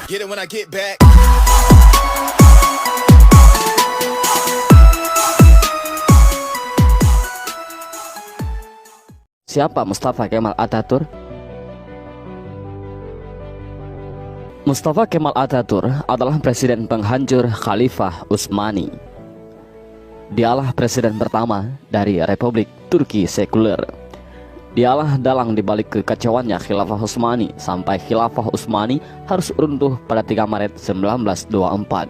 Get it when I get back. Siapa Mustafa Kemal Atatürk? Mustafa Kemal Atatürk adalah presiden penghancur Khalifah Utsmani. Dialah presiden pertama dari Republik Turki sekuler. Dialah dalang dibalik kekacauannya Khilafah Utsmani sampai Khilafah Utsmani harus runtuh pada 3 Maret 1924.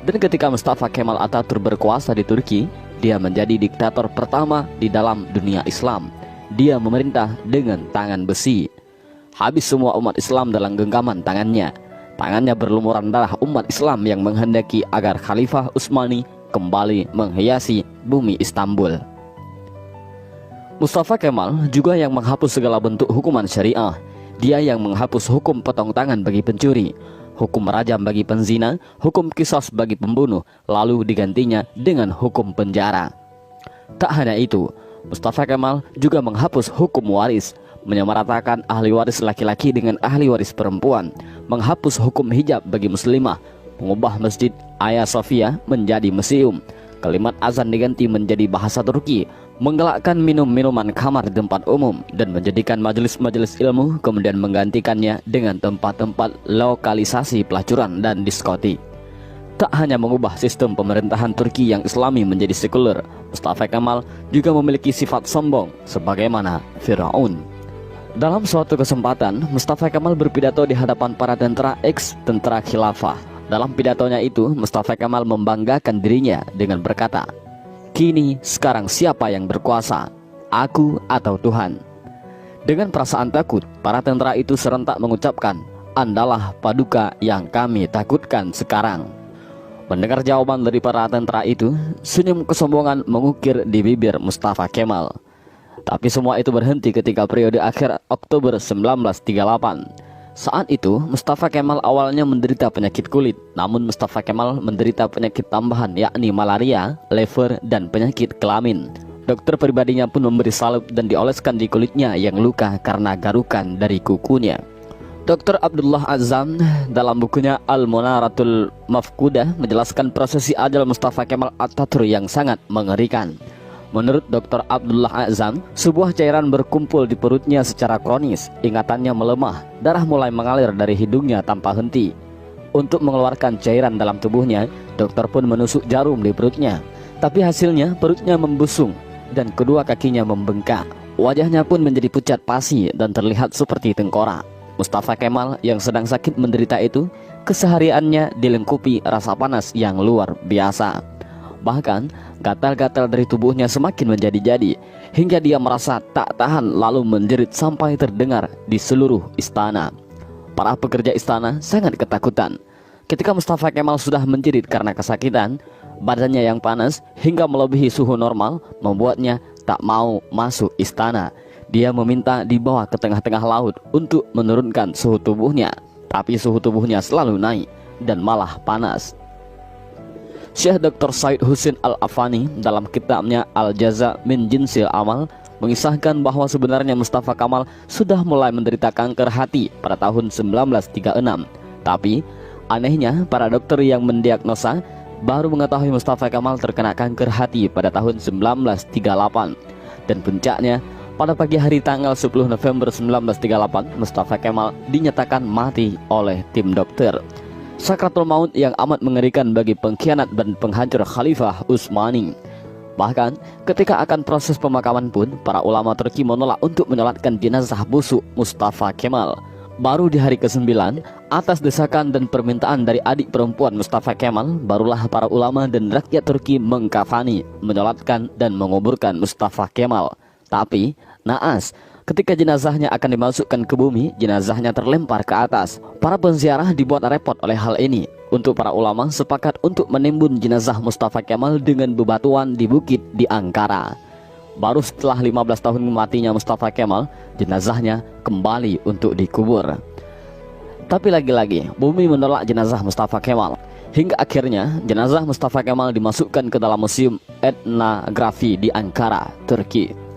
Dan ketika Mustafa Kemal Atatürk berkuasa di Turki, dia menjadi diktator pertama di dalam dunia Islam. Dia memerintah dengan tangan besi. Habis semua umat Islam dalam genggaman tangannya. Tangannya berlumuran darah umat Islam yang menghendaki agar Khalifah Utsmani kembali menghiasi bumi Istanbul. Mustafa Kemal juga yang menghapus segala bentuk hukuman syariah. Dia yang menghapus hukum potong tangan bagi pencuri, hukum rajam bagi penzina, hukum qisas bagi pembunuh, lalu digantinya dengan hukum penjara. Tak hanya itu, Mustafa Kemal juga menghapus hukum waris, menyamaratakan ahli waris laki-laki dengan ahli waris perempuan, menghapus hukum hijab bagi muslimah, mengubah Masjid Hagia Sophia menjadi museum, kalimat azan diganti menjadi bahasa Turki, menggalakkan minum-minuman kamar di tempat umum, dan menjadikan majelis-majelis ilmu kemudian menggantikannya dengan tempat-tempat lokalisasi pelacuran dan diskotik. Tak hanya mengubah sistem pemerintahan Turki yang Islami menjadi sekuler, Mustafa Kemal juga memiliki sifat sombong sebagaimana Firaun. Dalam suatu kesempatan, Mustafa Kemal berpidato di hadapan para tentara ex-tentara khilafah. Dalam pidatonya itu, Mustafa Kemal membanggakan dirinya dengan berkata, "Kini sekarang siapa yang berkuasa, aku atau Tuhan?" Dengan perasaan takut, para tentara itu serentak mengucapkan, "Andalah paduka yang kami takutkan sekarang." Mendengar jawaban dari para tentara itu, senyum kesombongan mengukir di bibir Mustafa Kemal. Tapi semua itu berhenti ketika periode akhir Oktober 1938. Saat itu, Mustafa Kemal awalnya menderita penyakit kulit, namun Mustafa Kemal menderita penyakit tambahan yakni malaria, lever, dan penyakit kelamin. Dokter pribadinya pun memberi salep dan dioleskan di kulitnya yang luka karena garukan dari kukunya. Dr. Abdullah Azzam dalam bukunya Al-Munaratul Mafkudah menjelaskan prosesi ajal Mustafa Kemal Atatürk yang sangat mengerikan. Menurut Dr. Abdullah Azzam, sebuah cairan berkumpul di perutnya secara kronis, ingatannya melemah, darah mulai mengalir dari hidungnya tanpa henti. Untuk mengeluarkan cairan dalam tubuhnya, dokter pun menusuk jarum di perutnya. Tapi hasilnya perutnya membusung dan kedua kakinya membengkak. Wajahnya pun menjadi pucat pasi dan terlihat seperti tengkorak. Mustafa Kemal yang sedang sakit menderita itu, kesehariannya dilengkupi rasa panas yang luar biasa. Bahkan, gatal-gatal dari tubuhnya semakin menjadi-jadi, hingga dia merasa tak tahan lalu menjerit sampai terdengar di seluruh istana. Para pekerja istana sangat ketakutan. Ketika Mustafa Kemal sudah menjerit karena kesakitan, badannya yang panas hingga melebihi suhu normal membuatnya tak mau masuk istana. Dia meminta dibawa ke tengah-tengah laut untuk menurunkan suhu tubuhnya, tapi suhu tubuhnya selalu naik dan malah panas. Syekh Dr. Said Husin Al-Afani dalam kitabnya Al-Jaza min Jinsil Amal mengisahkan bahwa sebenarnya Mustafa Kemal sudah mulai menderita kanker hati pada tahun 1936. Tapi anehnya para dokter yang mendiagnosa baru mengetahui Mustafa Kemal terkena kanker hati pada tahun 1938. Dan puncaknya, pada pagi hari tanggal 10 November 1938, Mustafa Kemal dinyatakan mati oleh tim dokter. Sakratul maut yang amat mengerikan bagi pengkhianat dan penghancur Khalifah Utsmani. Bahkan ketika akan proses pemakaman pun, para ulama Turki menolak untuk menyolatkan jenazah busuk Mustafa Kemal. Baru di hari ke-9, atas desakan dan permintaan dari adik perempuan Mustafa Kemal, barulah para ulama dan rakyat Turki mengkafani, menyolatkan dan menguburkan Mustafa Kemal. Tapi naas, ketika jenazahnya akan dimasukkan ke bumi, jenazahnya terlempar ke atas. Para penziarah dibuat repot oleh hal ini. Untuk para ulama sepakat untuk menimbun jenazah Mustafa Kemal dengan bebatuan di bukit di Ankara. Baru setelah 15 tahun matinya Mustafa Kemal, jenazahnya kembali untuk dikubur. Tapi lagi-lagi, bumi menolak jenazah Mustafa Kemal. Hingga akhirnya jenazah Mustafa Kemal dimasukkan ke dalam museum etnografi di Ankara, Turki.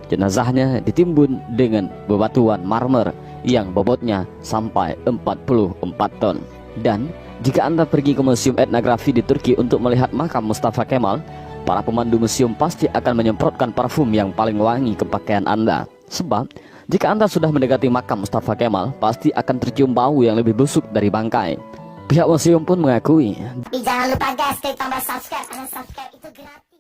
Jenazahnya ditimbun dengan bebatuan marmer yang bobotnya sampai 44 ton. Dan jika Anda pergi ke Museum Etnografi di Turki untuk melihat makam Mustafa Kemal, para pemandu museum pasti akan menyemprotkan parfum yang paling wangi ke pakaian Anda. Sebab, jika Anda sudah mendekati makam Mustafa Kemal, pasti akan tercium bau yang lebih busuk dari bangkai. Pihak museum pun mengakui. Tapi jangan lupa guys, klik tombol subscribe, karena subscribe itu gratis.